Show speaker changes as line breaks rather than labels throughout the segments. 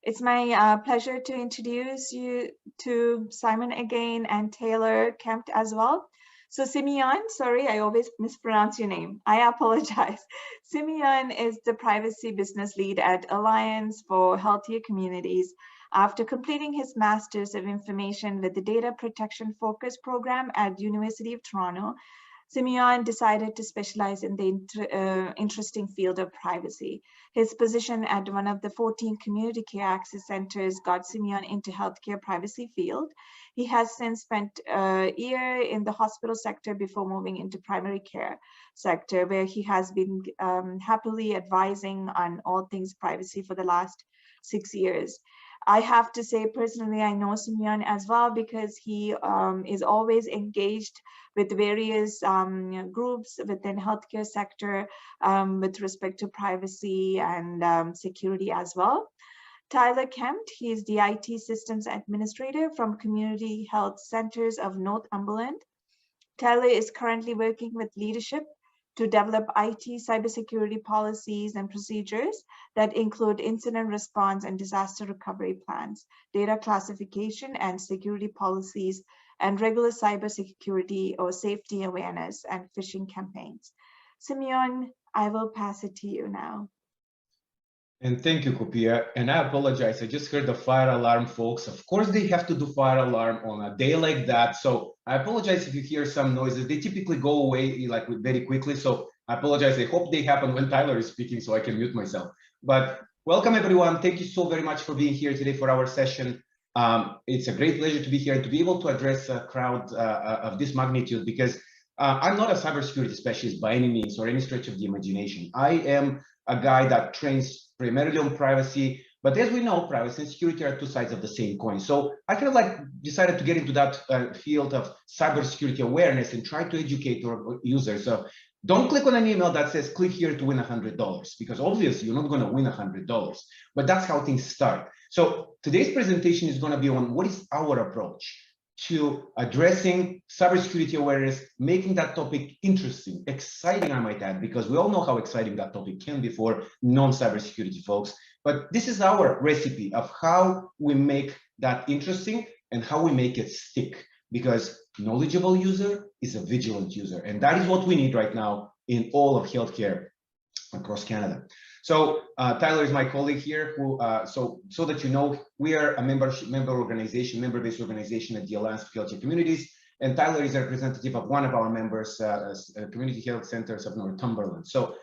It's my pleasure to introduce you to Simon again and Taylor Kempt as well. So Simeon, sorry, I always mispronounce your name. I apologize. Simeon is the privacy business lead at Alliance for Healthier Communities. After completing his Master's of Information with the Data Protection Focus program at University of Toronto, Simeon decided to specialize in the interesting field of privacy. His position at one of the 14 community care access centers got Simeon into healthcare privacy field. He has since spent a year in the hospital sector before moving into primary care sector, where he has been happily advising on all things privacy for the last 6 years. I have to say personally, I know Simeon as well because he is always engaged with various groups within healthcare sector with respect to privacy and security as well. Tyler Kempt, he is the IT Systems Administrator from Community Health Centers of Northumberland. Tyler is currently working with leadership to develop IT cybersecurity policies and procedures that include incident response and disaster recovery plans, data classification and security policies, and regular cybersecurity or safety awareness and phishing campaigns. Simeon, I will pass it to you now.
And thank you, Kopia. And I apologize, I just heard the fire alarm, folks. Of course, they have to do fire alarm on a day like that. So I apologize if you hear some noises. They typically go away like very quickly. So I apologize. I hope they happen when Tyler is speaking so I can mute myself. But welcome, everyone. Thank you so very much for being here today for our session. It's a great pleasure to be here and to be able to address a crowd of this magnitude because I'm not a cybersecurity specialist by any means or any stretch of the imagination. I am a guy that trains primarily on privacy, but as we know, privacy and security are two sides of the same coin. So I kind of like decided to get into that field of cybersecurity awareness and try to educate our users. So don't click on an email that says click here to win $100 because obviously you're not going to win $100, but that's how things start. So today's presentation is going to be on what is our approach to addressing cybersecurity awareness, making that topic interesting, exciting, I might add, because we all know how exciting that topic can be for non-cybersecurity folks. But this is our recipe of how we make that interesting and how we make it stick, because knowledgeable user is a vigilant user. And that is what we need right now in all of healthcare across Canada. So Tyler is my colleague here, who so that you know, we are a member-based organization at the Alliance for Healthier Communities, and Tyler is a representative of one of our members, Community Health Centers of Northumberland. So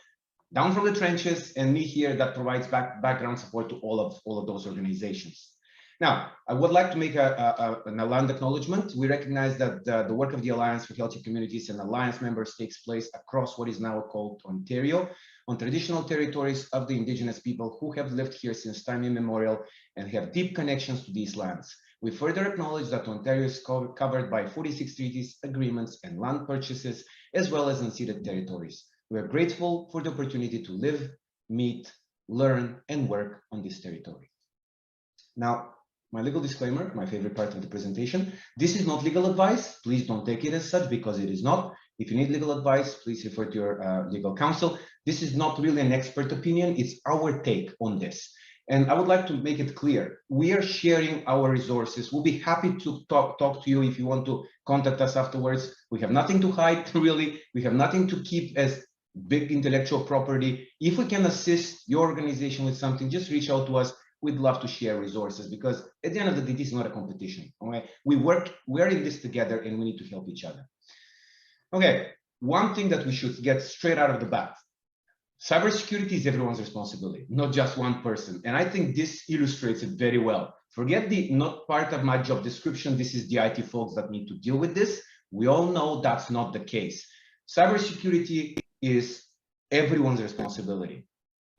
down from the trenches, and me here that provides background support to all of those organizations. Now, I would like to make an land acknowledgement. We recognize that the work of the Alliance for Healthier Communities and Alliance members takes place across what is now called Ontario, on traditional territories of the Indigenous people who have lived here since time immemorial and have deep connections to these lands. We further acknowledge that Ontario is covered by 46 treaties, agreements, and land purchases, as well as unceded territories. We are grateful for the opportunity to live, meet, learn, and work on this territory. Now, my legal disclaimer, my favorite part of the presentation. This is not legal advice. Please don't take it as such because it is not. If you need legal advice, please refer to your legal counsel. This is not really an expert opinion. It's our take on this. And I would like to make it clear. We are sharing our resources. We'll be happy to talk to you if you want to contact us afterwards. We have nothing to hide, really. We have nothing to keep as big intellectual property. If we can assist your organization with something, just reach out to us. We'd love to share resources because at the end of the day, this is not a competition. Okay? We're in this together and we need to help each other. Okay, one thing that we should get straight out of the bat. Cybersecurity is everyone's responsibility, not just one person. And I think this illustrates it very well. Forget the not part of my job description. This is the IT folks that need to deal with this. We all know that's not the case. Cybersecurity is everyone's responsibility.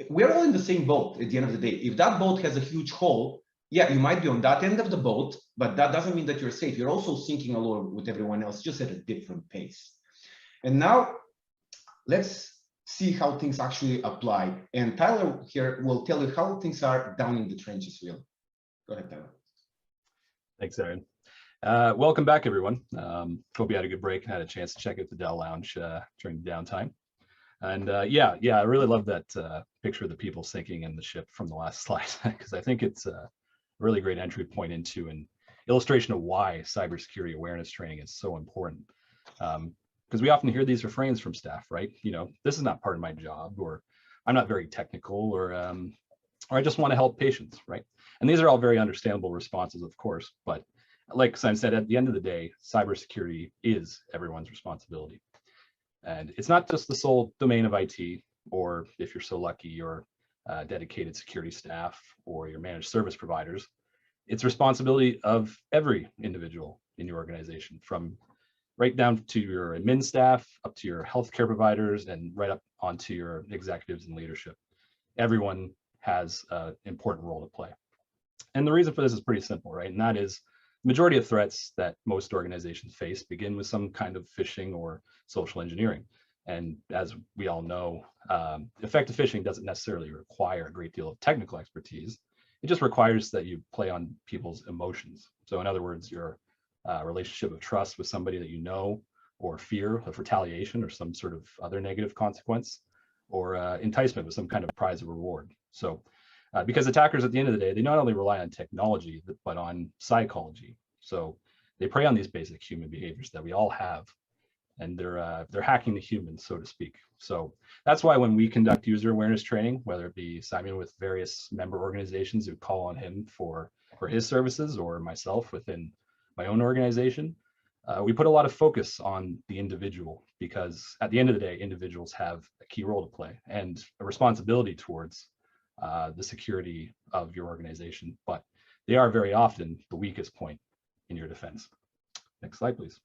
We're all in the same boat at the end of the day. If that boat has a huge hole, yeah, you might be on that end of the boat, but that doesn't mean that you're safe. You're also sinking along with everyone else, just at a different pace. And now let's see how things actually apply. And Tyler here will tell you how things are down in the trenches, really. Go ahead, Tyler.
Thanks, Aaron. Welcome back, everyone. Hope you had a good break and had a chance to check out the Dell Lounge during the downtime. And yeah, I really love that picture of the people sinking in the ship from the last slide, because I think it's a really great entry point into an illustration of why cybersecurity awareness training is so important. Because we often hear these refrains from staff, right? You know, this is not part of my job, or I'm not very technical, or I just want to help patients, right? And these are all very understandable responses, of course, but like Simon said, at the end of the day, cybersecurity is everyone's responsibility. And it's not just the sole domain of IT, or if you're so lucky, your dedicated security staff or your managed service providers. It's responsibility of every individual in your organization, from right down to your admin staff, up to your healthcare providers, and right up onto your executives and leadership. Everyone has an important role to play. And the reason for this is pretty simple, right? And that is the majority of threats that most organizations face begin with some kind of phishing or social engineering. And as we all know, effective phishing doesn't necessarily require a great deal of technical expertise. It just requires that you play on people's emotions. So in other words, your relationship of trust with somebody that you know, or fear of retaliation or some sort of other negative consequence, or enticement with some kind of prize or reward. So because attackers at the end of the day, they not only rely on technology, but on psychology. So they prey on these basic human behaviors that we all have, and they're hacking the humans, so to speak. So that's why when we conduct user awareness training, whether it be Simeon with various member organizations who call on him for his services, or myself within my own organization, we put a lot of focus on the individual, because at the end of the day, individuals have a key role to play and a responsibility towards the security of your organization, but they are very often the weakest point in your defense. Next slide, please.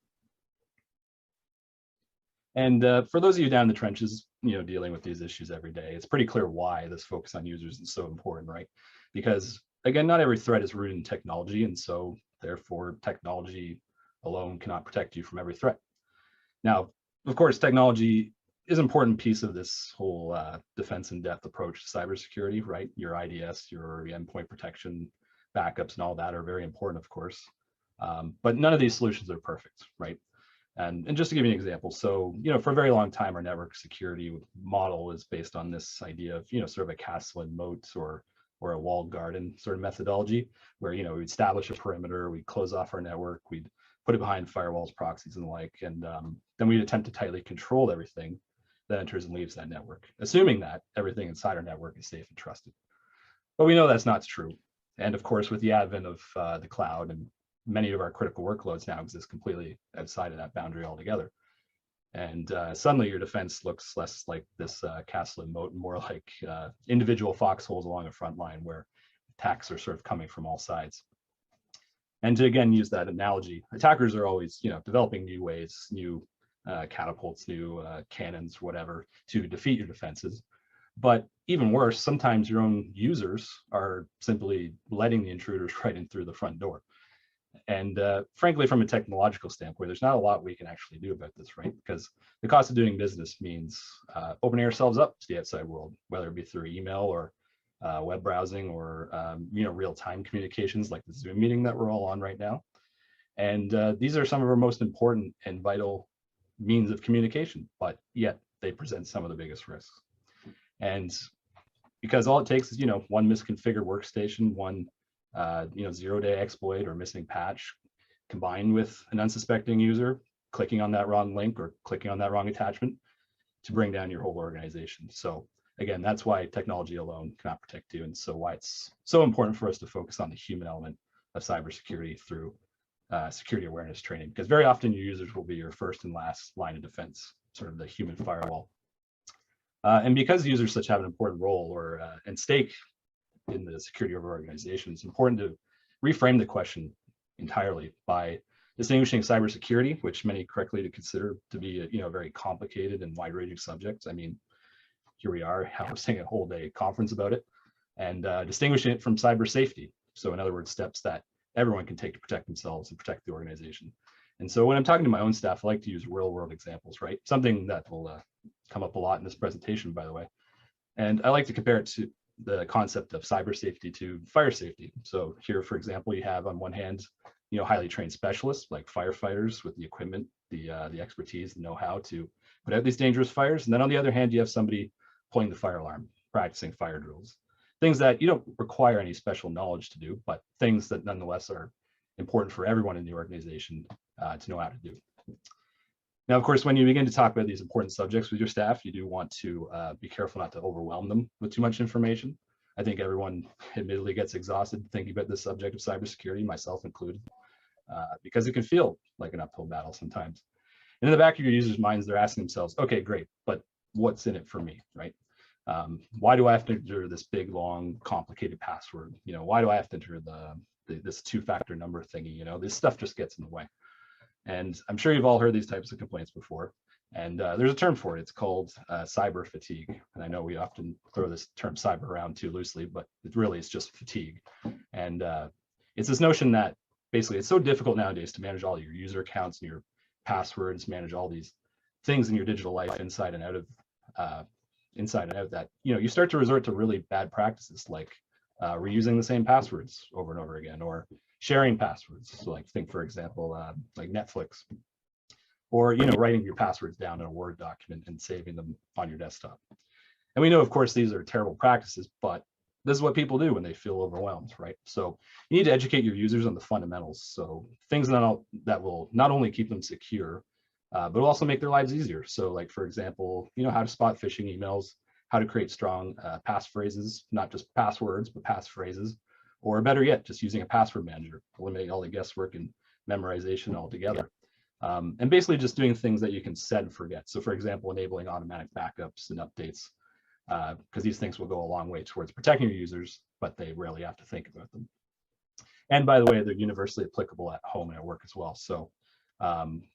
And for those of you down in the trenches, you know, dealing with these issues every day, it's pretty clear why this focus on users is so important, right? Because again, not every threat is rooted in technology, and so therefore technology alone cannot protect you from every threat. Now, of course, technology is an important piece of this whole defense in depth approach to cybersecurity, right? Your IDS, your endpoint protection, backups, and all that are very important, of course. But none of these solutions are perfect, right? And just to give you an example, so, you know, for a very long time, our network security model is based on this idea of, you know, sort of a castle and moat, or a walled garden sort of methodology, where, you know, we'd establish a perimeter, we'd close off our network, we'd put it behind firewalls, proxies, and the like, and then we'd attempt to tightly control everything that enters and leaves that network, assuming that everything inside our network is safe and trusted. But we know that's not true. And of course, with the advent of the cloud, and many of our critical workloads now exist completely outside of that boundary altogether. And suddenly your defense looks less like this castle and moat, and more like individual foxholes along a front line where attacks are sort of coming from all sides. And to again use that analogy, attackers are always, you know, developing new ways, new catapults, new cannons, whatever, to defeat your defenses. But even worse, sometimes your own users are simply letting the intruders right in through the front door. And frankly, from a technological standpoint, there's not a lot we can actually do about this, right? Because the cost of doing business means opening ourselves up to the outside world, whether it be through email or web browsing, or you know, real-time communications like the Zoom meeting that we're all on right now. And these are some of our most important and vital means of communication, but yet they present some of the biggest risks. And because all it takes is, you know, one misconfigured workstation, one you know, zero-day exploit or missing patch, combined with an unsuspecting user clicking on that wrong link or clicking on that wrong attachment, to bring down your whole organization. So again, that's why technology alone cannot protect you, and so why it's so important for us to focus on the human element of cybersecurity through security awareness training, because very often your users will be your first and last line of defense, sort of the human firewall. And because users such have an important role or and stake in the security of our organization, it's important to reframe the question entirely by distinguishing cybersecurity, which many correctly to consider to be a, you know, very complicated and wide-ranging subject. I mean, here we are hosting a whole day conference about it, and distinguishing it from cyber safety. So in other words, steps that everyone can take to protect themselves and protect the organization. And so when I'm talking to my own staff, I like to use real world examples, right? Something that will come up a lot in this presentation, by the way. And I like to compare it to the concept of cyber safety to fire safety. So here, for example, you have on one hand, you know, highly trained specialists like firefighters with the equipment, the expertise, the know-how to put out these dangerous fires. And then on the other hand, you have somebody pulling the fire alarm, practicing fire drills, things that you don't require any special knowledge to do, but things that nonetheless are important for everyone in the organization to know how to do. Now, of course, when you begin to talk about these important subjects with your staff, you do want to be careful not to overwhelm them with too much information. I think everyone admittedly gets exhausted thinking about this subject of cybersecurity, myself included, because it can feel like an uphill battle sometimes. And in the back of your users' minds, they're asking themselves, okay, great, but what's in it for me, right? Why do I have to enter this big, long, complicated password? You know, why do I have to enter this two-factor number thingy? You know, this stuff just gets in the way. And I'm sure you've all heard these types of complaints before. And there's a term for it. It's called cyber fatigue. And I know we often throw this term cyber around too loosely, but it really is just fatigue. And it's this notion that basically it's so difficult nowadays to manage all your user accounts and your passwords, manage all these things in your digital life inside and out that, you know, you start to resort to really bad practices like reusing the same passwords over and over again, or sharing passwords. So like think, for example, like Netflix, or, you know, writing your passwords down in a Word document and saving them on your desktop. And we know, of course, these are terrible practices, but this is what people do when they feel overwhelmed, right? So you need to educate your users on the fundamentals. So things that will not only keep them secure, but will also make their lives easier. So like, for example, you know, how to spot phishing emails, how to create strong passphrases, not just passwords, but passphrases, or better yet, just using a password manager, eliminating all the guesswork and memorization altogether. And basically just doing things that you can set and forget. So for example, enabling automatic backups and updates, because these things will go a long way towards protecting your users, but they rarely have to think about them. And by the way, they're universally applicable at home and at work as well. So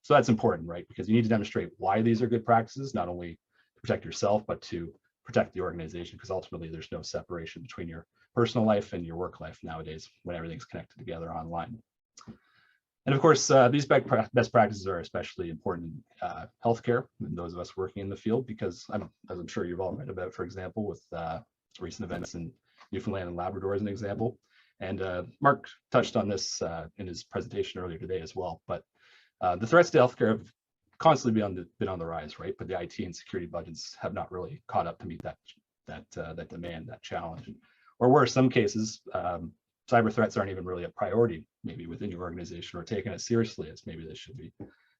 that's important, right? Because you need to demonstrate why these are good practices, not only to protect yourself, but to protect the organization, because ultimately there's no separation between your personal life and your work life nowadays when everything's connected together online. And of course, these best practices are especially important in healthcare and those of us working in the field, because as I'm sure you've all read about, for example, with recent events in Newfoundland and Labrador as an example. And Mark touched on this in his presentation earlier today as well. But the threats to healthcare have constantly been on the rise, right? But the IT and security budgets have not really caught up to meet that demand, that challenge. Or worse, some cases, cyber threats aren't even really a priority, maybe within your organization, or taken as seriously as maybe they should be.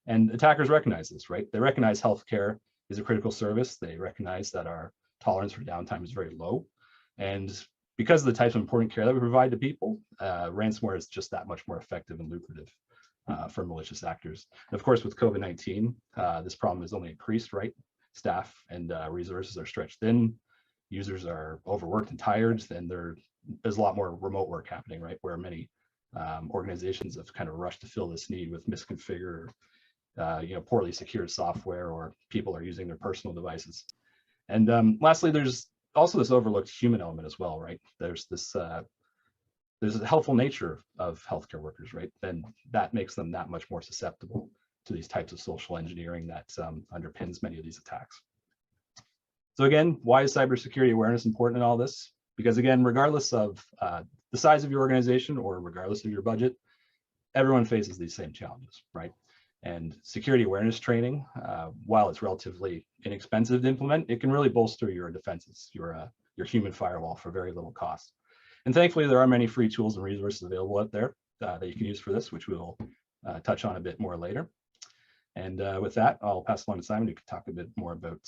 And attackers recognize this, right? They recognize healthcare is a critical service. They recognize that our tolerance for downtime is very low. And because of the types of important care that we provide to people, ransomware is just that much more effective and lucrative for malicious actors. And of course, with COVID-19, this problem has only increased, right? Staff and resources are stretched thin. Users are overworked and tired, and there's a lot more remote work happening, right? Where many organizations have kind of rushed to fill this need with misconfigured, poorly secured software, or people are using their personal devices. And lastly, there's also this overlooked human element as well, right? There's a helpful nature of healthcare workers, right? And that makes them that much more susceptible to these types of social engineering that underpins many of these attacks. So again, why is cybersecurity awareness important in all this? Because again, regardless of the size of your organization or regardless of your budget, everyone faces these same challenges, right? And security awareness training, while it's relatively inexpensive to implement, it can really bolster your defenses, your human firewall for very little cost. And thankfully, there are many free tools and resources available out there that you can use for this, which we'll touch on a bit more later. And with that, I'll pass it on to Simon, who can talk a bit more about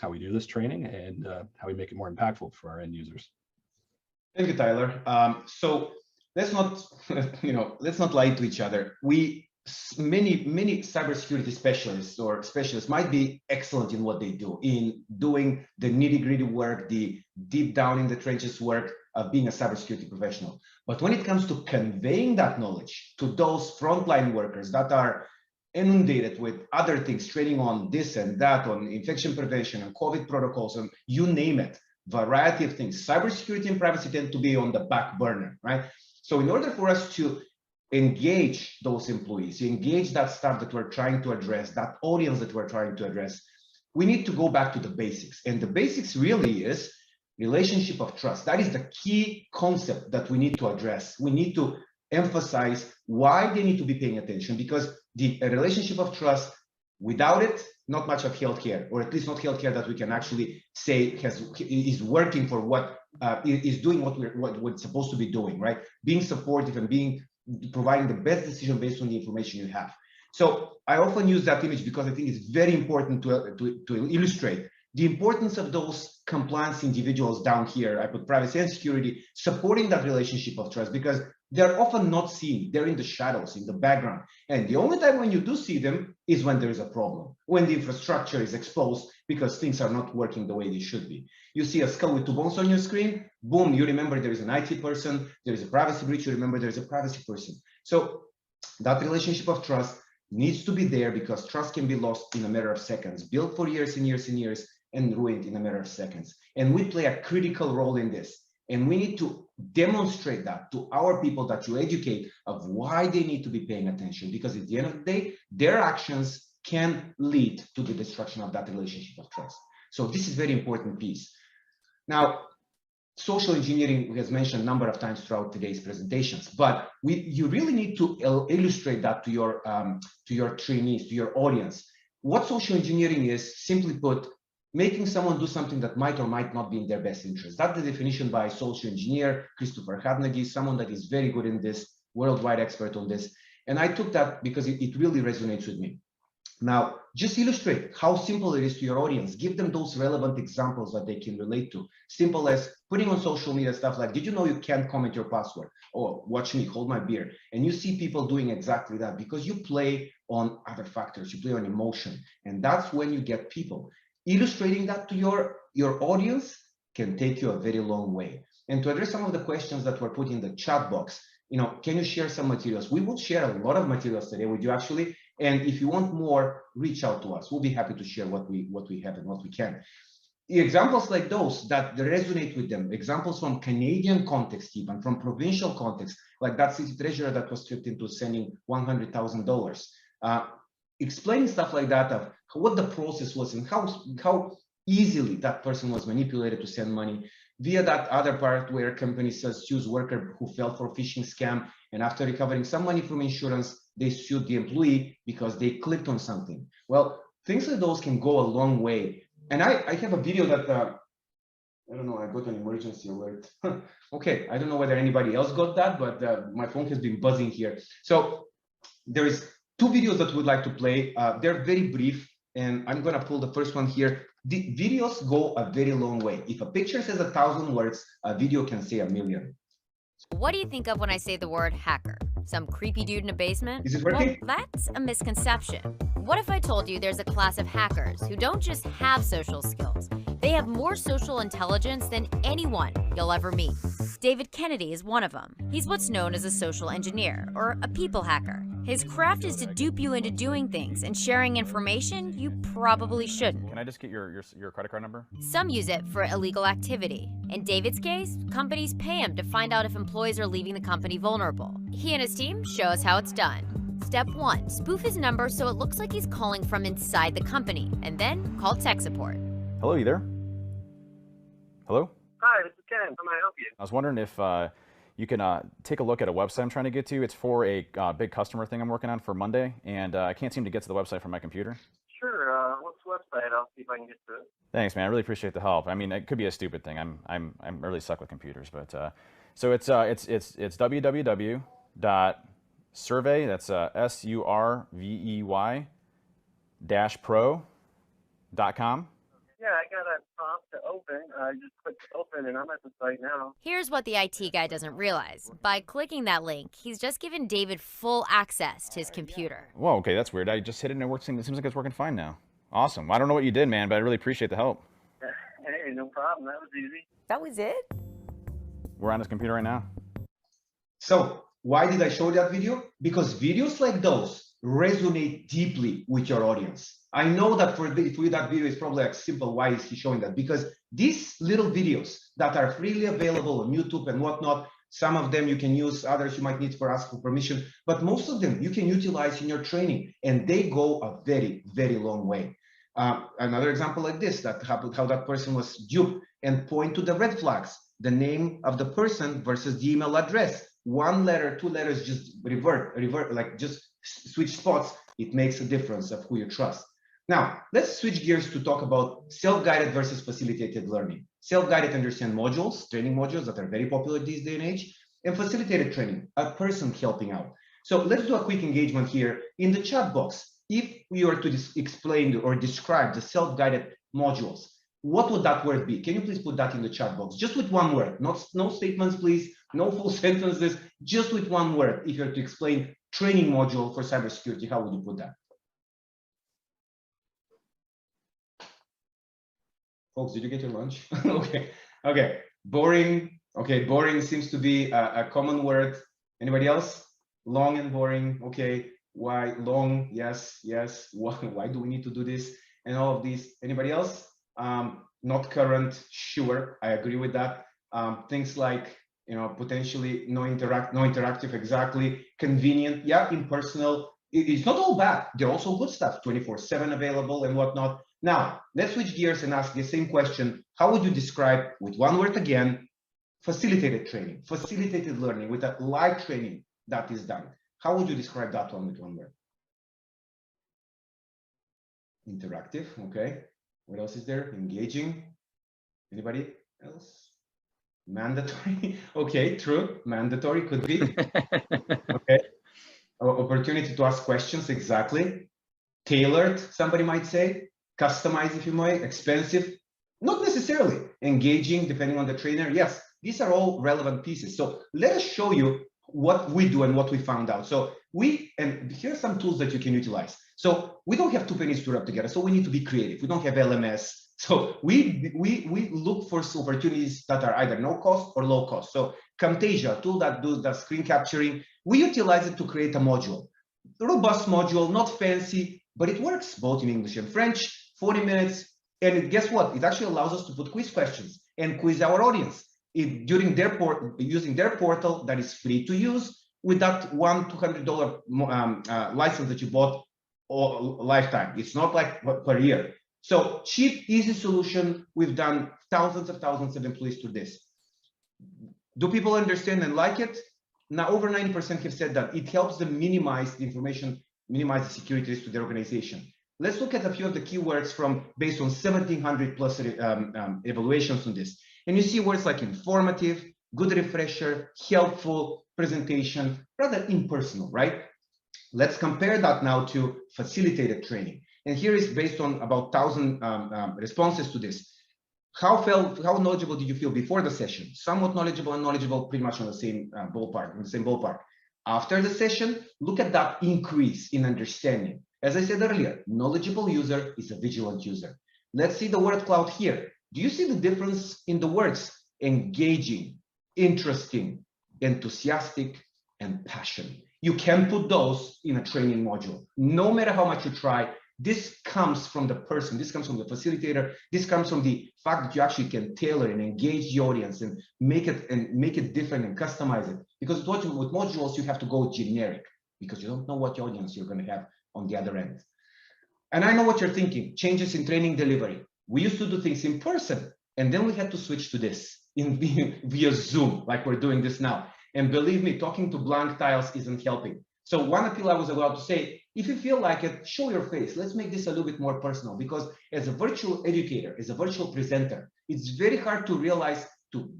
how we do this training and how we make it more impactful for our end users.
Thank you, Tyler. So let's not, let's not lie to each other. Many cybersecurity specialists might be excellent in what they do, in doing the nitty-gritty work, the deep down in the trenches work of being a cybersecurity professional. But when it comes to conveying that knowledge to those frontline workers that are inundated with other things, training on this and that, on infection prevention and COVID protocols, and you name it, variety of things, cybersecurity and privacy tend to be on the back burner, right? So in order for us to engage those employees, engage that staff that we're trying to address, that audience that we're trying to address, we need to go back to the basics. And the basics really is relationship of trust. That is the key concept that we need to address. We need to emphasize why they need to be paying attention, because the relationship of trust Without it, not much of healthcare, or at least not healthcare that we can actually say is working for what is doing what it's supposed to be doing, right? Being supportive and providing the best decision based on the information you have. So I often use that image because I think it's very important to illustrate the importance of those compliance individuals down here. I put privacy and security, supporting that relationship of trust, because they're often not seen. They're in the shadows, in the background. And the only time when you do see them is when there is a problem, when the infrastructure is exposed because things are not working the way they should be. You see a skull with two bones on your screen, boom, you remember there is an IT person, there is a privacy breach, you remember there's a privacy person. So that relationship of trust needs to be there, because trust can be lost in a matter of seconds, built for years and years and years, and ruined in a matter of seconds. And we play a critical role in this. And we need to demonstrate that to our people, that you educate of why they need to be paying attention, because at the end of the day, their actions can lead to the destruction of that relationship of trust. So this is a very important piece. Now, social engineering was mentioned a number of times throughout today's presentations, but you really need to illustrate that to your trainees, to your audience. What social engineering is, simply put, making someone do something that might or might not be in their best interest. That's the definition by social engineer Christopher Hadnagy, someone that is very good in this, worldwide expert on this. And I took that because it really resonates with me. Now, just illustrate how simple it is to your audience. Give them those relevant examples that they can relate to. Simple as putting on social media stuff like, did you know you can't comment your password? Or watch me, hold my beer. And you see people doing exactly that because you play on other factors, you play on emotion. And that's when you get people. Illustrating that to your audience can take you a very long way. And to address some of the questions that were put in the chat box, can you share some materials? We will share a lot of materials today with you, actually. And if you want more, reach out to us. We'll be happy to share what we have and what we can. Examples like those that resonate with them, examples from Canadian context, even from provincial context, like that city treasurer that was tricked into sending $100,000. Explaining stuff like that of what the process was and how easily that person was manipulated to send money, via that other part where company says choose worker who fell for phishing scam, and after recovering some money from insurance, they sued the employee because they clicked on something. Well, things like those can go a long way. And I have a video that I don't know, I got an emergency alert. Okay, I don't know whether anybody else got that, but my phone has been buzzing here. So there is 2 videos that we'd like to play. They're very brief, and I'm gonna pull the first one here. The videos go a very long way. If a picture says 1,000 words, a video can say 1,000,000.
What do you think of when I say the word hacker? Some creepy dude in a basement?
Is it working?
Well, that's a misconception. What if I told you there's a class of hackers who don't just have social skills, they have more social intelligence than anyone you'll ever meet? David Kennedy is one of them. He's what's known as a social engineer, or a people hacker. His craft is to dupe you into doing things and sharing information you probably shouldn't.
Can I just get your credit card number?
Some use it for illegal activity. In David's case, companies pay him to find out if employees are leaving the company vulnerable. He and his team show us how it's done. Step 1, spoof his number so it looks like he's calling from inside the company, and then call tech support.
Hello, you there? Hello?
Hi, this is Ken. How may I help you?
I was wondering if you can take a look at a website I'm trying to get to. It's for a big customer thing I'm working on for Monday, and I can't seem to get to the website from my computer.
Sure. What's the website? I'll see if I can get to it.
Thanks, man. I really appreciate the help. I mean, it could be a stupid thing. I'm really stuck with computers, but so it's www.survey. That's SURVEY -pro.com.
Yeah, I got a prompt to open. I just clicked open, and I'm at the site now.
Here's what the IT guy doesn't realize. By clicking that link, he's just given David full access to his computer.
Whoa, okay, that's weird. I just hit it and it works. It seems like it's working fine now. Awesome. I don't know what you did, man, but I really appreciate the help.
Hey, no problem. That was easy.
That was it?
We're on this computer right now.
So why did I show that video? Because videos like those resonate deeply with your audience. I know that for you that video is probably like simple, why is he showing that? Because these little videos that are freely available on YouTube and whatnot, some of them you can use, others you might need for ask for permission, but most of them you can utilize in your training, and they go a very, very long way. Another example like this, that happened, how that person was duped, and point to the red flags, the name of the person versus the email address. 1 letter, 2 letters, just revert, like just switch spots. It makes a difference of who you trust. Now, let's switch gears to talk about self-guided versus facilitated learning. Self-guided understand modules, training modules that are very popular these day and age, and facilitated training, a person helping out. So let's do a quick engagement here in the chat box. If we were to explain or describe the self-guided modules, what would that word be? Can you please put that in the chat box? Just with one word, no statements, please, no full sentences, just with one word. If you were to explain training module for cybersecurity, how would you put that? Folks, did you get your lunch? Okay. Boring. Okay, boring seems to be a common word. Anybody else? Long and boring. Okay. Why long? Yes. Why do we need to do this? And all of these. Anybody else? Not current. Sure, I agree with that. Things like, potentially no interactive. Exactly. Convenient. Yeah, impersonal. It's not all bad. They're also good stuff. 24/7 available and whatnot. Now, let's switch gears and ask the same question. How would you describe, with one word again, facilitated training, facilitated learning, with a live training that is done? How would you describe that one with one word? Interactive, okay. What else is there? Engaging. Anybody else? Mandatory. Okay, true. Mandatory could be. Okay. Opportunity to ask questions, exactly. Tailored, somebody might say. Customized, if you might. Expensive, not necessarily. Engaging, depending on the trainer. Yes, these are all relevant pieces. So let us show you what we do and what we found out. So and here are some tools that you can utilize. So we don't have two pennies to rub together, so we need to be creative. We don't have LMS. So we look for opportunities that are either no cost or low cost. So Camtasia, a tool that does the screen capturing, we utilize it to create a module. A robust module, not fancy, but it works both in English and French. 40 minutes, and guess what? It actually allows us to put quiz questions and quiz our audience using their portal that is free to use with that $200 license that you bought or lifetime. It's not like per year. So cheap, easy solution. We've done thousands of employees through this. Do people understand and like it? Now, over 90% have said that it helps them minimize the information, minimize the security risk to their organization. Let's look at a few of the keywords based on 1,700 plus evaluations on this. And you see words like informative, good refresher, helpful, presentation, rather impersonal, right? Let's compare that now to facilitated training. And here is based on about 1,000 responses to this. How knowledgeable did you feel before the session? Somewhat knowledgeable and knowledgeable, pretty much on the same ballpark, After the session, look at that increase in understanding. As I said earlier, knowledgeable user is a vigilant user. Let's see the word cloud here. Do you see the difference in the words? Engaging, interesting, enthusiastic, and passion. You can put those in a training module. No matter how much you try, this comes from the person, this comes from the facilitator, this comes from the fact that you actually can tailor and engage the audience and make it different and customize it. Because with modules, you have to go generic because you don't know what audience you're going to have on the other end. And I know what you're thinking, changes in training delivery. We used to do things in person, and then we had to switch to this via Zoom, like we're doing this now. And believe me, talking to blank tiles isn't helping. So one appeal I was about to say, if you feel like it, show your face. Let's make this a little bit more personal, because as a virtual educator, as a virtual presenter, it's very hard to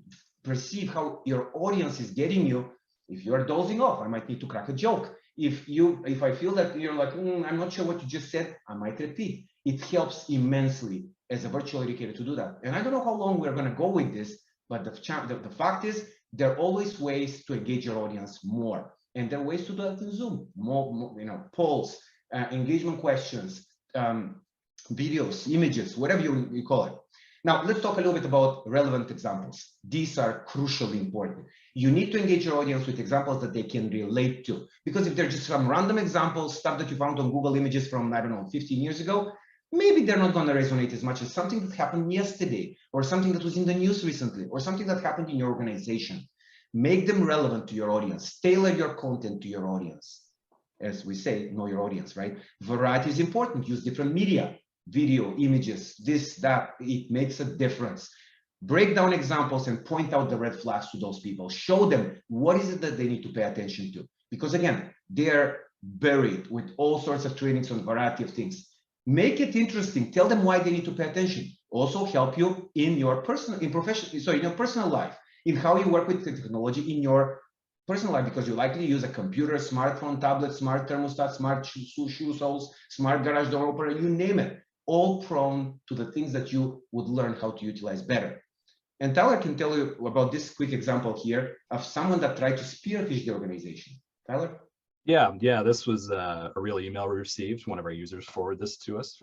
perceive how your audience is getting you. If you're dozing off, I might need to crack a joke. If I feel that you're like, I'm not sure what you just said, I might repeat. It helps immensely as a virtual educator to do that. And I don't know how long we're going to go with this, but the fact is, there are always ways to engage your audience more. And there are ways to do that in Zoom, more polls, engagement questions, videos, images, whatever you call it. Now, let's talk a little bit about relevant examples. These are crucially important. You need to engage your audience with examples that they can relate to. Because if they're just some random examples, stuff that you found on Google Images from, 15 years ago, maybe they're not going to resonate as much as something that happened yesterday, or something that was in the news recently, or something that happened in your organization. Make them relevant to your audience. Tailor your content to your audience. As we say, know your audience, right? Variety is important. Use different media, video, images, this, that. It makes a difference. Break down examples and point out the red flags to those people. Show them what is it that they need to pay attention to. Because again, they're buried with all sorts of trainings on a variety of things. Make it interesting. Tell them why they need to pay attention. Also help you in your personal, in your personal life, in how you work with the technology in your personal life, because you likely use a computer, smartphone, tablet, smart thermostat, smart shoe soles, smart garage door opener, you name it, all prone to the things that you would learn how to utilize better. And Tyler can tell you about this quick example here of someone that tried to spearfish the organization. Tyler?
Yeah, this was a real email we received. One of our users forwarded this to us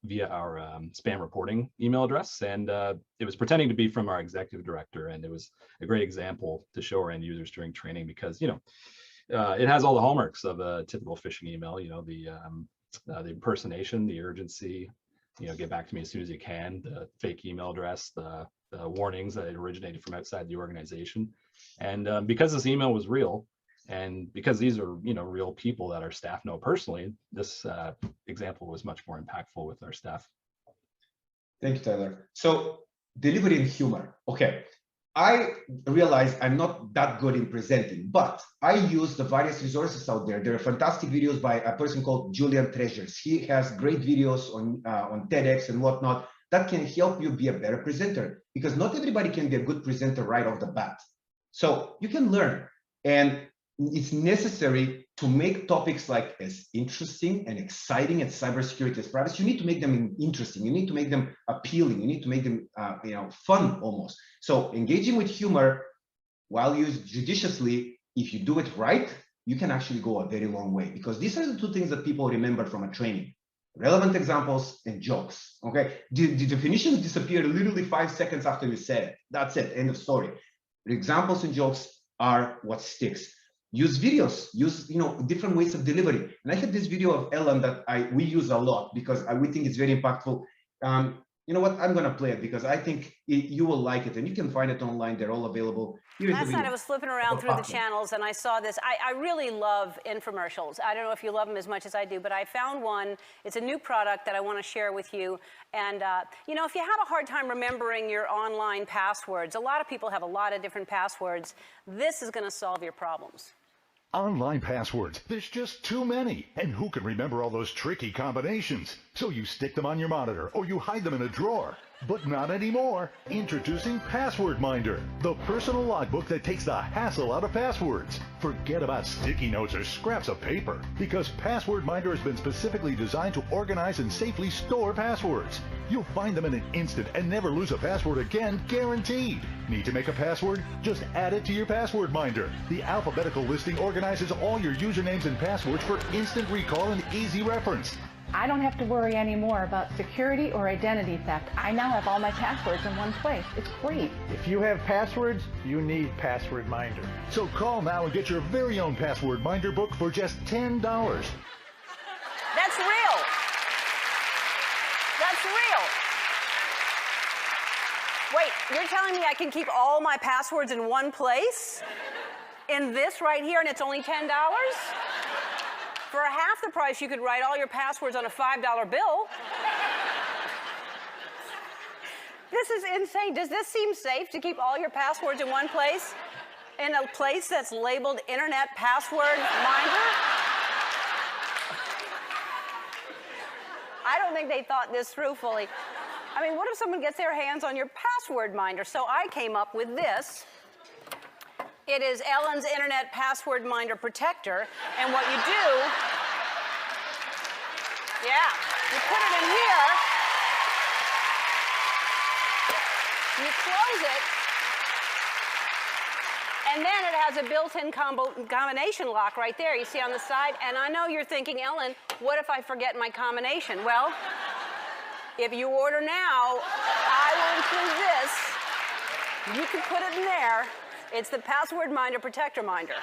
via our spam reporting email address, and it was pretending to be from our executive director, and it was a great example to show our end users during training, because it has all the hallmarks of a typical phishing email. The impersonation, the urgency, get back to me as soon as you can, the fake email address, the warnings that it originated from outside the organization, and because this email was real. And because these are, real people that our staff know personally, this example was much more impactful with our staff.
Thank you, Tyler. So delivery and humor. Okay, I realize I'm not that good in presenting, but I use the various resources out there. There are fantastic videos by a person called Julian Treasures. He has great videos on TEDx and whatnot that can help you be a better presenter, because not everybody can be a good presenter right off the bat. So you can learn, and it's necessary to make topics like as interesting and exciting as cybersecurity as privacy. You need to make them interesting. You need to make them appealing. You need to make them, fun almost. So engaging with humor, while used judiciously, if you do it right, you can actually go a very long way, because these are the two things that people remember from a training: relevant examples and jokes. Okay, the definitions disappear literally 5 seconds after you said it. That's it. End of story. The examples and jokes are what sticks. Use videos, use different ways of delivery. And I have this video of Ellen that we use a lot because we think it's very impactful. You know what? I'm going to play it because I think you will like it, and you can find it online. They're all available.
Last night I was flipping around through the channels and I saw this. I really love infomercials. I don't know if you love them as much as I do, but I found one. It's a new product that I want to share with you. And, if you have a hard time remembering your online passwords, a lot of people have a lot of different passwords. This is going to solve your problems.
Online passwords, there's just too many. And who can remember all those tricky combinations? So you stick them on your monitor or you hide them in a drawer. But not anymore. Introducing Password Minder, the personal logbook that takes the hassle out of passwords. Forget about sticky notes or scraps of paper, because Password Minder has been specifically designed to organize and safely store passwords. You'll find them in an instant and never lose a password again, guaranteed. Need to make a password? Just add it to your Password Minder. The alphabetical listing organizes all your usernames and passwords for instant recall and easy reference.
I don't have to worry anymore about security or identity theft. I now have all my passwords in one place. It's great.
If you have passwords, you need Password Minder.
So call now and get your very own Password Minder book for just $10.
That's real. That's real. Wait, you're telling me I can keep all my passwords in one place? In this right here, and it's only $10? For half the price, you could write all your passwords on a $5 bill. This is insane. Does this seem safe to keep all your passwords in one place? In a place that's labeled Internet Password Minder? I don't think they thought this through fully. I mean, what if someone gets their hands on your Password Minder? So I came up with this. It is Ellen's Internet Password Minder Protector, and what you do, you put it in here, you close it, and then it has a built-in combination lock right there, you see on the side. And I know you're thinking, Ellen, what if I forget my combination? Well, if you order now, I will include this. You can put it in there. It's the Password Minder Protector Minder.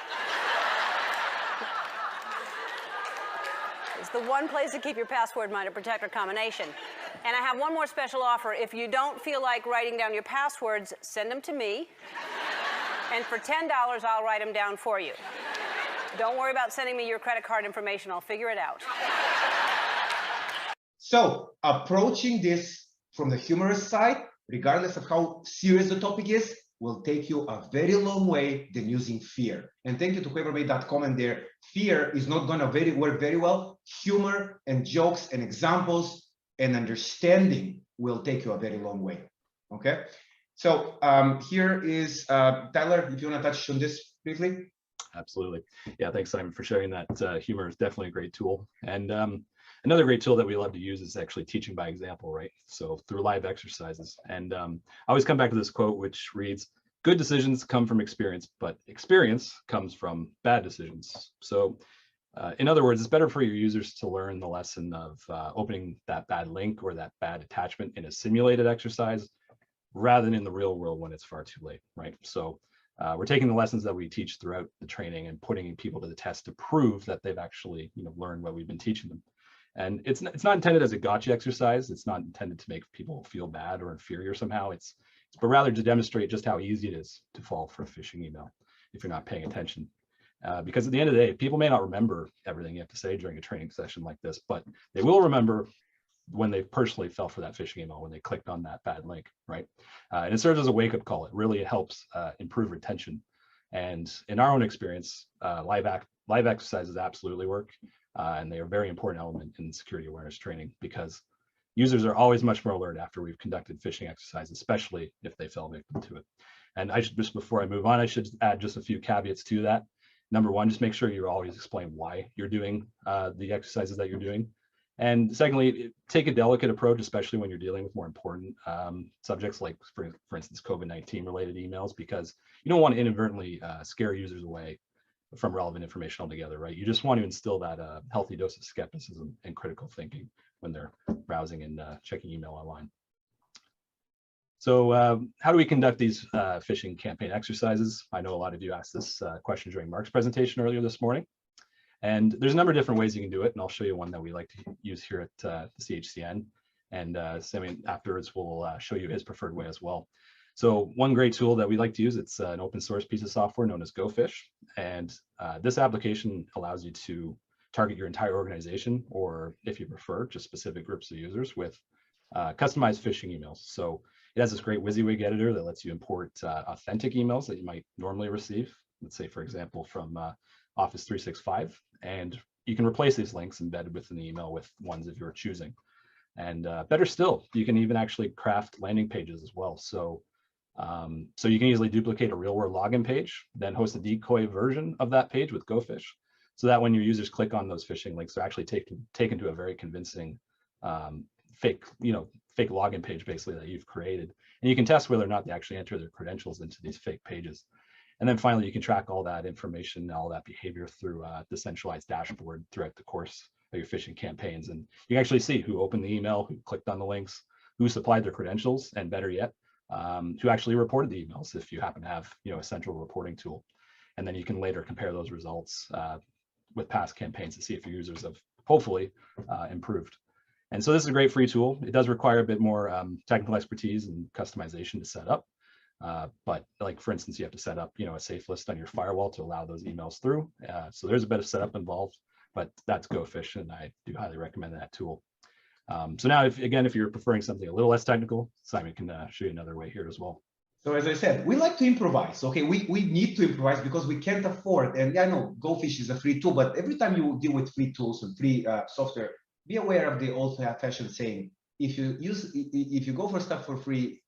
It's the one place to keep your Password Minder Protector combination. And I have one more special offer. If you don't feel like writing down your passwords, send them to me. And for $10, I'll write them down for you. Don't worry about sending me your credit card information. I'll figure it out.
So approaching this from the humorous side, regardless of how serious the topic is, will take you a very long way than using fear. And thank you to whoever made that comment there. Fear is not going to work very well. Humor and jokes and examples and understanding will take you a very long way. Okay. So here is Tyler, if you want to touch on this briefly.
Absolutely. Yeah, thanks, Simon, for sharing that. Humor is definitely a great tool. And another great tool that we love to use is actually teaching by example, right? So through live exercises. And I always come back to this quote, which reads, "Good decisions come from experience, but experience comes from bad decisions." So in other words, it's better for your users to learn the lesson of opening that bad link or that bad attachment in a simulated exercise rather than in the real world when it's far too late, right? So we're taking the lessons that we teach throughout the training and putting people to the test to prove that they've actually, learned what we've been teaching them. And it's not intended as a gotcha exercise. It's not intended to make people feel bad or inferior somehow. But rather to demonstrate just how easy it is to fall for a phishing email if you're not paying attention. Because at the end of the day, people may not remember everything you have to say during a training session like this, but they will remember when they personally fell for that phishing email, when they clicked on that bad link, right? And it serves as a wake-up call. It really helps improve retention. And in our own experience, live exercises absolutely work. And they are a very important element in security awareness training because users are always much more alert after we've conducted phishing exercises, especially if they fell victim to it. And I should just, before I move on, I should add just a few caveats to that. Number one, just make sure you always explain why you're doing the exercises that you're doing. And secondly, take a delicate approach, especially when you're dealing with more important subjects like, for instance, COVID-19 related emails, because you don't want to inadvertently scare users away from relevant information altogether, right? You just want to instill that healthy dose of skepticism and critical thinking when they're browsing and checking email online. So how do we conduct these phishing campaign exercises? I know a lot of you asked this question during Mark's presentation earlier this morning. And there's a number of different ways you can do it. And I'll show you one that we like to use here at the CHCN. And Simeon afterwards will show you his preferred way as well. So one great tool that we like to use, it's an open source piece of software known as GoFish. And this application allows you to target your entire organization, or if you prefer, just specific groups of users with customized phishing emails. So it has this great WYSIWYG editor that lets you import authentic emails that you might normally receive. Let's say, for example, from Office 365, and you can replace these links embedded within the email with ones of your choosing. And better still, you can even actually craft landing pages as well. So, so you can easily duplicate a real-world login page, then host a decoy version of that page with GoFish, so that when your users click on those phishing links, they're actually taken to a very convincing fake login page basically that you've created, and you can test whether or not they actually enter their credentials into these fake pages. And then finally, you can track all that information, all that behavior through a decentralized dashboard throughout the course of your phishing campaigns. And you can actually see who opened the email, who clicked on the links, who supplied their credentials, and better yet, who actually reported the emails if you happen to have a central reporting tool. And then you can later compare those results with past campaigns to see if your users have hopefully improved. And so this is a great free tool. It does require a bit more technical expertise and customization to set up. But like, for instance, you have to set up, a safe list on your firewall to allow those emails through. So there's a bit of setup involved, but that's GoFish, and I do highly recommend that tool. So now, if you're preferring something a little less technical, Simon can show you another way here as well.
So as I said, we like to improvise. Okay, we need to improvise because we can't afford. And yeah, I know GoFish is a free tool, but every time you deal with free tools and free software, be aware of the old-fashioned saying: if you go for stuff for free.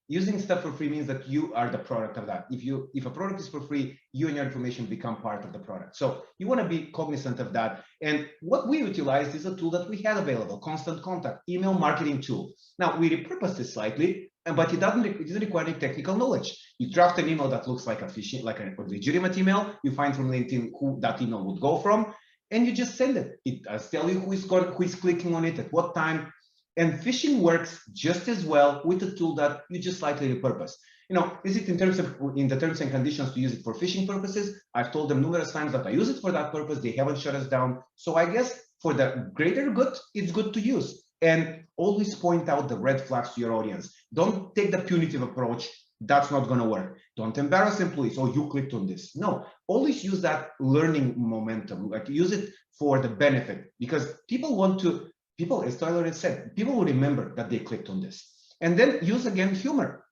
Using stuff for free means that you are the product of that. If a product is for free, you and your information become part of the product. So you want to be cognizant of that. And what we utilized is a tool that we had available, Constant Contact, email marketing tool. Now we repurposed it slightly, but it doesn't require any technical knowledge. You draft an email that looks like a phishing, like a legitimate email. You find from LinkedIn who that email would go from, and you just send it. It does tell you who is clicking on it, at what time. And phishing works just as well with a tool that you just slightly repurpose. Is it in the terms and conditions to use it for phishing purposes? I've told them numerous times that I use it for that purpose. They haven't shut us down. So I guess for the greater good, it's good to use. And always point out the red flags to your audience. Don't take the punitive approach. That's not going to work. Don't embarrass employees. Oh, you clicked on this. No, always use that learning momentum. Like, use it for the benefit, because people, as Tyler has said, people will remember that they clicked on this. And then use again humor.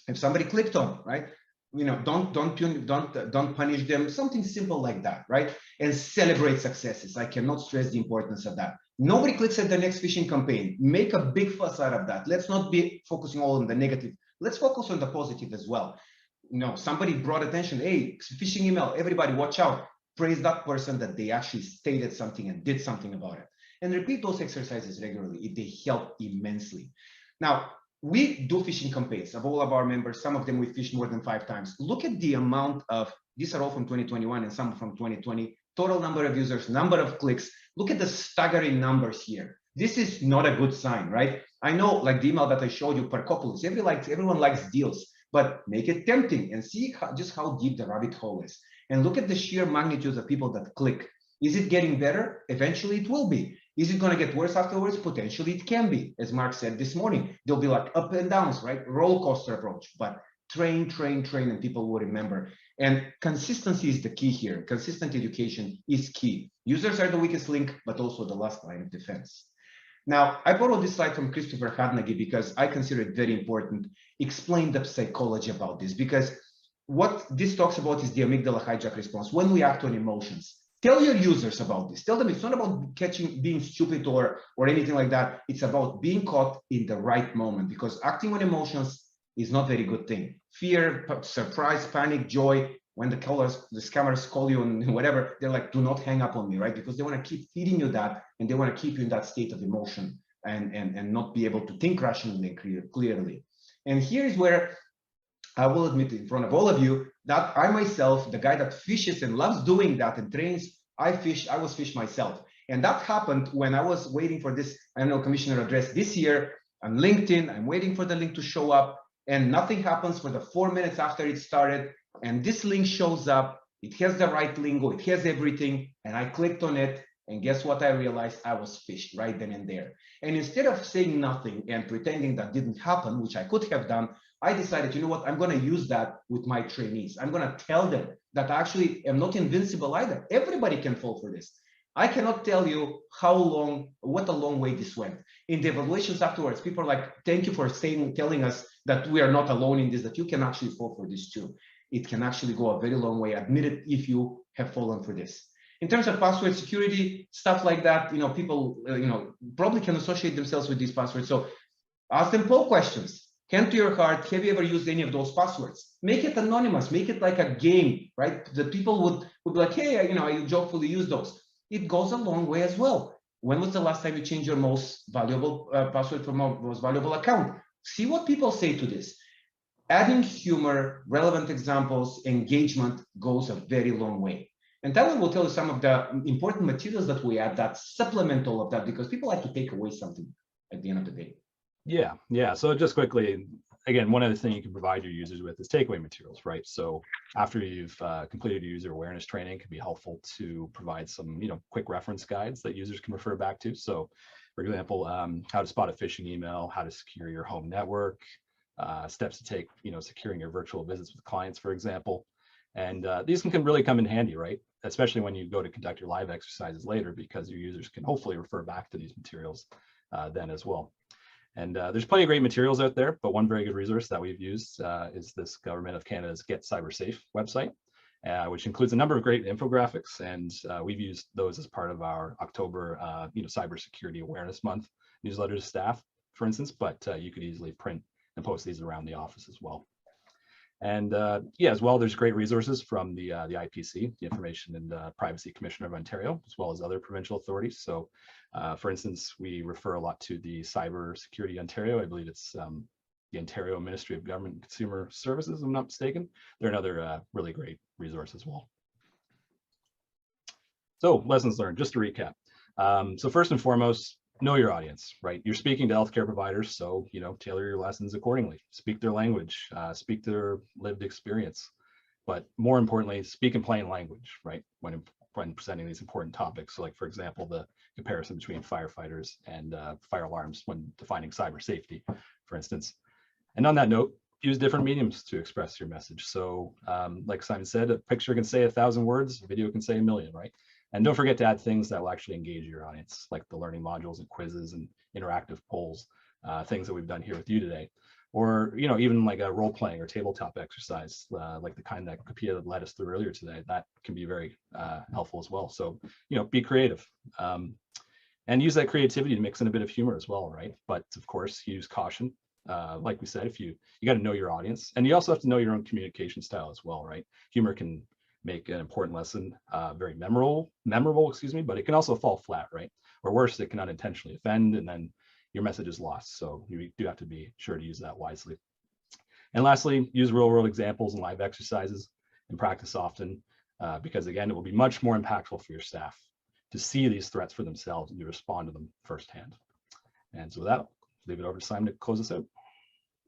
If somebody clicked on, right? Don't punish them. Something simple like that, right? And celebrate successes. I cannot stress the importance of that. Nobody clicks at the next phishing campaign. Make a big fuss out of that. Let's not be focusing all on the negative. Let's focus on the positive as well. Somebody brought attention. Hey, phishing email. Everybody, watch out. Praise that person that they actually stated something and did something about it. And repeat those exercises regularly. They help immensely. Now, we do phishing campaigns of all of our members. Some of them we fished more than 5 times. Look at the amount of, these are all from 2021 and some from 2020, total number of users, number of clicks. Look at the staggering numbers here. This is not a good sign, right? I know, like the email that I showed you per couples, everyone likes deals, but make it tempting and see just how deep the rabbit hole is. And look at the sheer magnitude of people that click. Is it getting better? Eventually it will be. Is it going to get worse afterwards? Potentially it can be. As Mark said this morning, there'll be like up and downs, right? Roller coaster approach, but train, and people will remember. And consistency is the key here. Consistent education is key. Users are the weakest link, but also the last line of defense. Now, I borrowed this slide from Christopher Hadnagy because I consider it very important. Explain the psychology about this, because what this talks about is the amygdala hijack response. When we act on emotions, tell your users about this. Tell them it's not about being stupid or anything like that. It's about being caught in the right moment, because acting on emotions is not a very good thing. Fear, surprise, panic, joy. When the scammers call you and whatever, they're like, do not hang up on me, right? Because they want to keep feeding you that, and they want to keep you in that state of emotion and not be able to think rationally and clearly. And here is where I will admit in front of all of you that I myself, the guy that fishes and loves doing that and trains, I was fished myself. And that happened when I was waiting for this, commissioner address this year on LinkedIn. I'm waiting for the link to show up, and nothing happens for the 4 minutes after it started. And this link shows up. It has the right lingo. It has everything. And I clicked on it. And guess what? I realized I was fished right then and there. And instead of saying nothing and pretending that didn't happen, which I could have done, I decided, you know what? I'm going to use that with my trainees. I'm going to tell them that I actually am not invincible either. Everybody can fall for this. I cannot tell you what a long way this went. In the evaluations afterwards, people are like, thank you for telling us that we are not alone in this, that you can actually fall for this too. It can actually go a very long way. Admit it if you have fallen for this. In terms of password security, stuff like that, people, probably can associate themselves with these passwords. So ask them poll questions. Hand to your heart, have you ever used any of those passwords? Make it anonymous, make it like a game, right? The people would be like, hey, I jokefully use those. It goes a long way as well. When was the last time you changed your most valuable password from a most valuable account? See what people say to this. Adding humor, relevant examples, engagement goes a very long way. And Tyler will tell you some of the important materials that we add that supplement all of that, because people like to take away something at the end of the day.
Yeah. So just quickly, again, one other thing you can provide your users with is takeaway materials, right? So after you've completed your user awareness training, it can be helpful to provide some, quick reference guides that users can refer back to. So, for example, how to spot a phishing email, how to secure your home network, steps to take, securing your virtual visits with clients, for example. And these can really come in handy, right? Especially when you go to conduct your live exercises later, because your users can hopefully refer back to these materials then as well. And there's plenty of great materials out there, but one very good resource that we've used is this Government of Canada's Get Cyber Safe website, which includes a number of great infographics, and we've used those as part of our October, Cybersecurity Awareness Month newsletter to staff, for instance. But you could easily print and post these around the office as well. And as well, there's great resources from the IPC, the Information and Privacy Commissioner of Ontario, as well as other provincial authorities. So, for instance, we refer a lot to the Cyber Security Ontario. I believe it's the Ontario Ministry of Government and Consumer Services, if I'm not mistaken. They're another really great resource as well. So, lessons learned, just to recap. So first and foremost, know your audience, right? You're speaking to healthcare providers, so tailor your lessons accordingly. Speak their language, speak their lived experience, but more importantly, speak in plain language, right? When presenting these important topics, so like for example, the comparison between firefighters and fire alarms when defining cyber safety, for instance. And on that note, use different mediums to express your message. So, like Simon said, a picture can say 1,000 words, a video can say 1,000,000, right? And don't forget to add things that will actually engage your audience, like the learning modules and quizzes and interactive polls, things that we've done here with you today. or even like a role playing or tabletop exercise, like the kind that Kapia led us through earlier today. That can be very helpful as well. So be creative, and use that creativity to mix in a bit of humor as well, right? But of course, use caution. Like we said, if you got to know your audience, and you also have to know your own communication style as well, right? Humor can make an important lesson very memorable, excuse me, but it can also fall flat, right? Or worse, it can unintentionally offend, and then your message is lost. So you do have to be sure to use that wisely. And lastly, use real world examples and live exercises and practice often, because again, it will be much more impactful for your staff to see these threats for themselves and to respond to them firsthand. And so with that, I'll leave it over to Simon to close us out.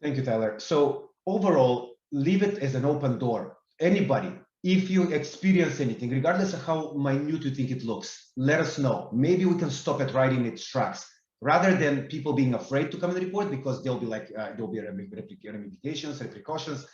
Thank you, Tyler. So overall, leave it as an open door. Anybody, if you experience anything, regardless of how minute you think it looks, let us know. Maybe we can stop it right in its tracks, rather than people being afraid to come and report because they'll be like, there'll be ramifications, repercussions.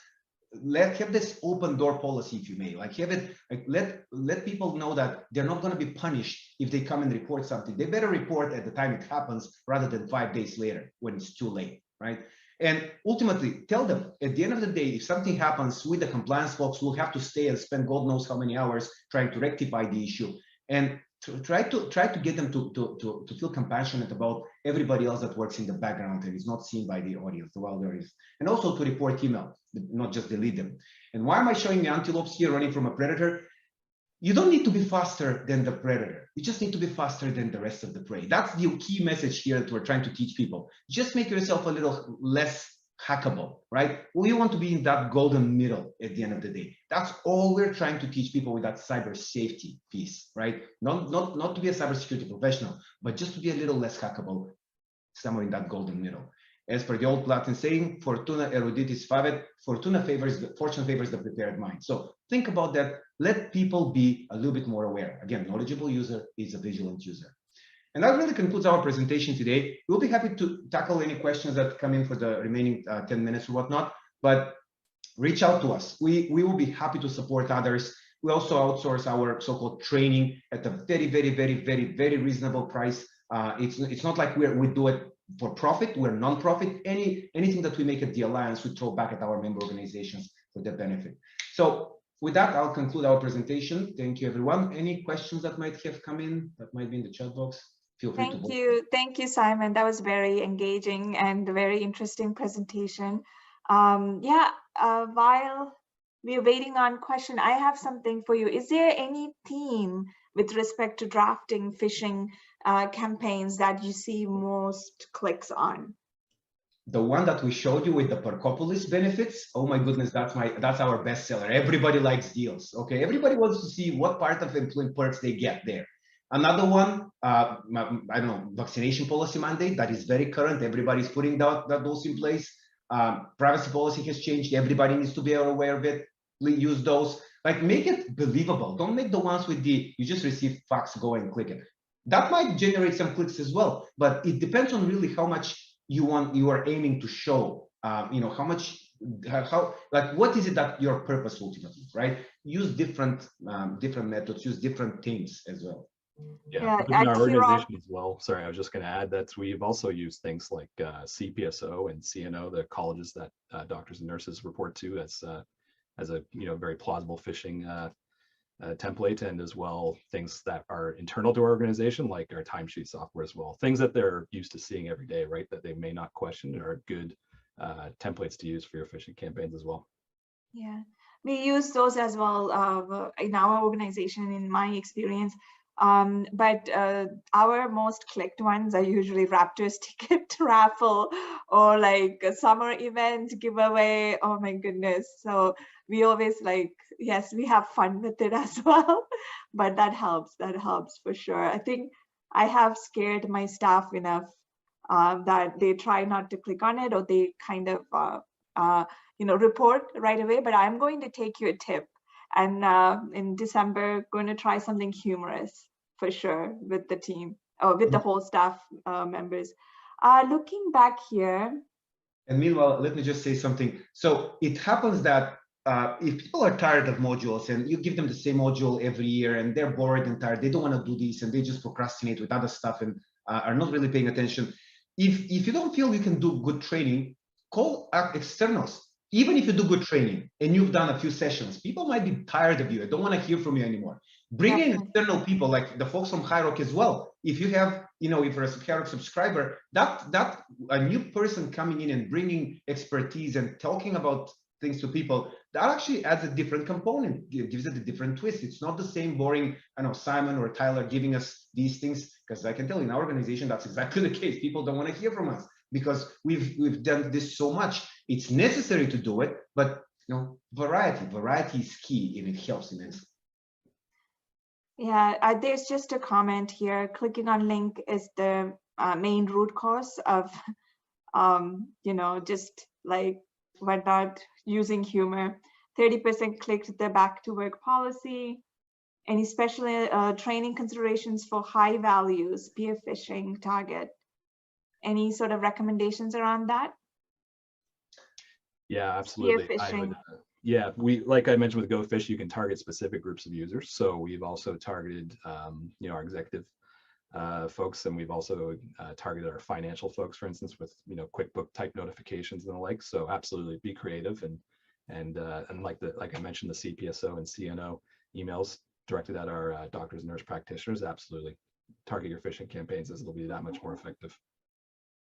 Have this open door policy, if you may. Like have it, like let people know that they're not going to be punished if they come and report something. They better report at the time it happens rather than 5 days later when it's too late, right? And ultimately, tell them at the end of the day, if something happens with the compliance folks, we'll have to stay and spend God knows how many hours trying to rectify the issue. And to try to get them to feel compassionate about everybody else that works in the background and is not seen by the audience while there is, and also to report email, not just delete them. And why am I showing the antelopes here running from a predator? You don't need to be faster than the predator. You just need to be faster than the rest of the prey. That's the key message here that we're trying to teach people. Just make yourself a little less hackable, right? We want to be in that golden middle at the end of the day. That's all we're trying to teach people with that cyber safety piece, right? Not to be a cybersecurity professional, but just to be a little less hackable, somewhere in that golden middle. As per the old Latin saying, fortuna eruditis favet, fortune favors the prepared mind. So think about that. Let people be a little bit more aware. Again, knowledgeable user is a vigilant user. And that really concludes our presentation today. We'll be happy to tackle any questions that come in for the remaining 10 minutes or whatnot, but reach out to us. We will be happy to support others. We also outsource our so-called training at a very, very, very, very, very reasonable price. It's not like we do it for profit. We're non-profit. Anything that we make at the Alliance, we throw back at our member organizations for their benefit. So with that, I'll conclude our presentation. Thank you, everyone. Any questions that might have come in, that might be in the chat box? Feel free to.
Thank you, Simon. That was very engaging and a very interesting presentation. While we're waiting on question, I have something for you. Is there any theme with respect to drafting phishing campaigns that you see most clicks on?
The one that we showed you with the Percopolis benefits, oh my goodness, that's our bestseller. Everybody likes deals. Okay, everybody wants to see what part of employee perks they get there. Another one, I don't know, vaccination policy mandate that is very current. Everybody's putting those in place. Privacy policy has changed. Everybody needs to be aware of it. Use those. Like, make it believable. Don't make the ones with the you just receive fax, go and click it. That might generate some clicks as well, but it depends on really how much you are aiming to show. How much, like, what is it that your purpose ultimately, right? Use different methods, use different themes as well.
Yeah, in our organization as well. Sorry, I was just going to add that we've also used things like CPSO and CNO, the colleges that doctors and nurses report to, as a very plausible phishing template, and as well things that are internal to our organization, like our timesheet software as well. Things that they're used to seeing every day, right? That they may not question, are good templates to use for your phishing campaigns as well.
Yeah, we use those as well in our organization, in my experience. But our most clicked ones are usually Raptors ticket raffle or like a summer event giveaway. Oh my goodness. So we always yes, we have fun with it as well, but that helps for sure. I think I have scared my staff enough that they try not to click on it, or they kind of, report right away. But I'm going to take your tip. And in December, going to try something humorous for sure with the team, or with the whole staff members. Looking back here.
And meanwhile, let me just say something. So it happens that if people are tired of modules and you give them the same module every year and they're bored and tired, they don't want to do this and they just procrastinate with other stuff and are not really paying attention. If you don't feel you can do good training, call externals. Even if you do good training and you've done a few sessions, people might be tired of you. I don't want to hear from you anymore. Bring in external people like the folks from Hierarch as well. If you have, if you're a Hierarch subscriber, that a new person coming in and bringing expertise and talking about things to people, that actually adds a different component, gives it a different twist. It's not the same boring, Simon or Tyler giving us these things, because I can tell you in our organization, that's exactly the case. People don't want to hear from us because we've done this so much. It's necessary to do it, but variety is key, and it helps immensely.
Yeah, there's just a comment here. Clicking on link is the main root cause of, just like we're not using humor. 30% clicked the back to work policy. Any special training considerations for high values, peer phishing target? Any sort of recommendations around that?
Yeah, absolutely.
Peer phishing.
Yeah, like I mentioned with GoFish, you can target specific groups of users. So we've also targeted, our executive folks, and we've also targeted our financial folks, for instance, with QuickBook type notifications and the like. So absolutely, be creative and like I mentioned, the CPSO and CNO emails directed at our doctors and nurse practitioners. Absolutely, target your phishing campaigns, as it'll be that much more effective.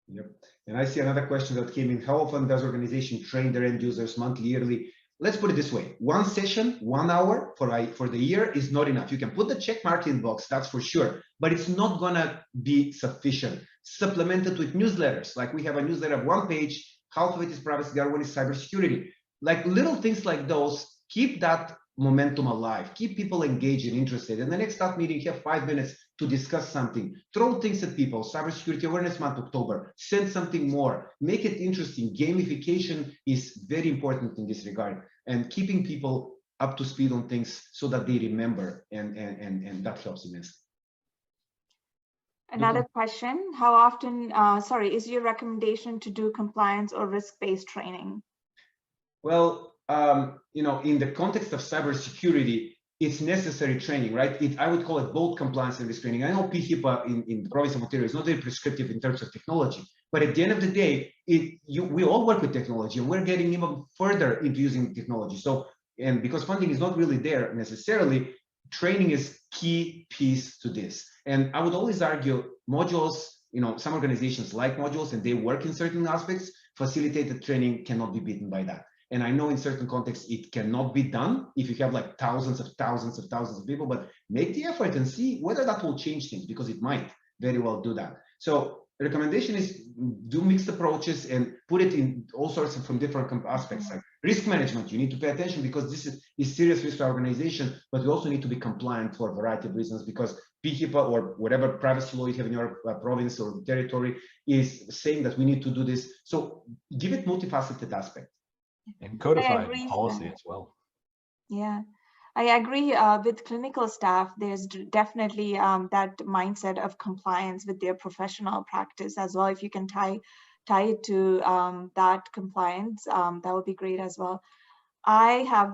Yep. And I see another question that came in. How often does organization train their end users, monthly, yearly? Let's put it this way. One session, 1 hour for the year is not enough. You can put the check mark in box, that's for sure, but it's not gonna be sufficient. Supplemented with newsletters. Like we have a newsletter of 1 page, half of it is privacy, the other one is cybersecurity. Like little things like those, keep that momentum alive, keep people engaged and interested. And the next staff meeting, have 5 minutes to discuss something, throw things at people. Cybersecurity Awareness Month, October, send something more, make it interesting. Gamification is very important in this regard, and keeping people up to speed on things so that they remember, and that helps immensely.
Another question, how often, is your recommendation to do compliance or risk-based training?
Well, in the context of cybersecurity, it's necessary training, right? I would call it both compliance and risk training. I know PHIPAA in the province of Ontario is not very prescriptive in terms of technology, but at the end of the day, we all work with technology, and we're getting even further into using technology. So, and because funding is not really there necessarily, training is key piece to this. And I would always argue modules, some organizations like modules and they work in certain aspects. Facilitated training cannot be beaten by that. And I know in certain contexts it cannot be done if you have like thousands of people, but make the effort and see whether that will change things, because it might very well do that. So the recommendation is do mixed approaches and put it in all sorts of from different aspects. Like risk management, you need to pay attention because this is serious risk to our organization, but we also need to be compliant for a variety of reasons, because PHIPAA or whatever privacy law you have in your province or territory is saying that we need to do this. So give it multifaceted aspect.
And codified policy as well.
Yeah, I agree with clinical staff. There's definitely that mindset of compliance with their professional practice as well. If you can tie it to that compliance, that would be great as well. I have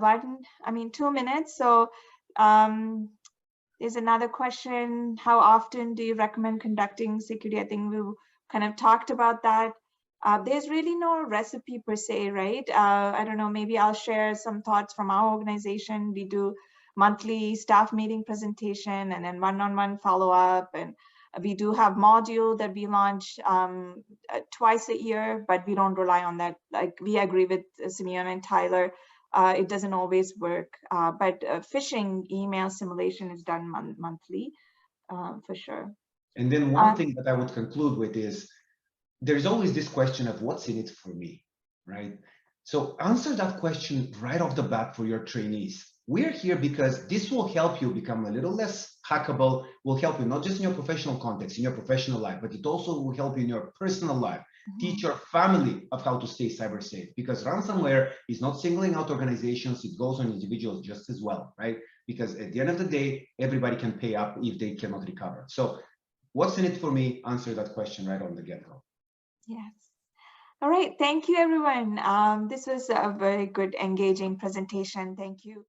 2 minutes. So there's another question. How often do you recommend conducting security? I think we kind of talked about that. There's really no recipe per se, right? I don't know, maybe I'll share some thoughts from our organization. We do monthly staff meeting presentation and then one-on-one follow-up. And we do have module that we launch twice a year, but we don't rely on that. Like we agree with Simeon and Tyler, it doesn't always work. But phishing email simulation is done monthly for sure.
And then one thing that I would conclude with is, there's always this question of what's in it for me, right? So answer that question right off the bat for your trainees. We're here because this will help you become a little less hackable, will help you not just in your professional context, in your professional life, but it also will help you in your personal life. Teach your family of how to stay cyber safe, because ransomware is not singling out organizations, it goes on individuals just as well, right? Because at the end of the day, everybody can pay up if they cannot recover. So what's in it for me? Answer that question right on the get-go.
Yes. All right. Thank you, everyone. This was a very good, engaging presentation. Thank you.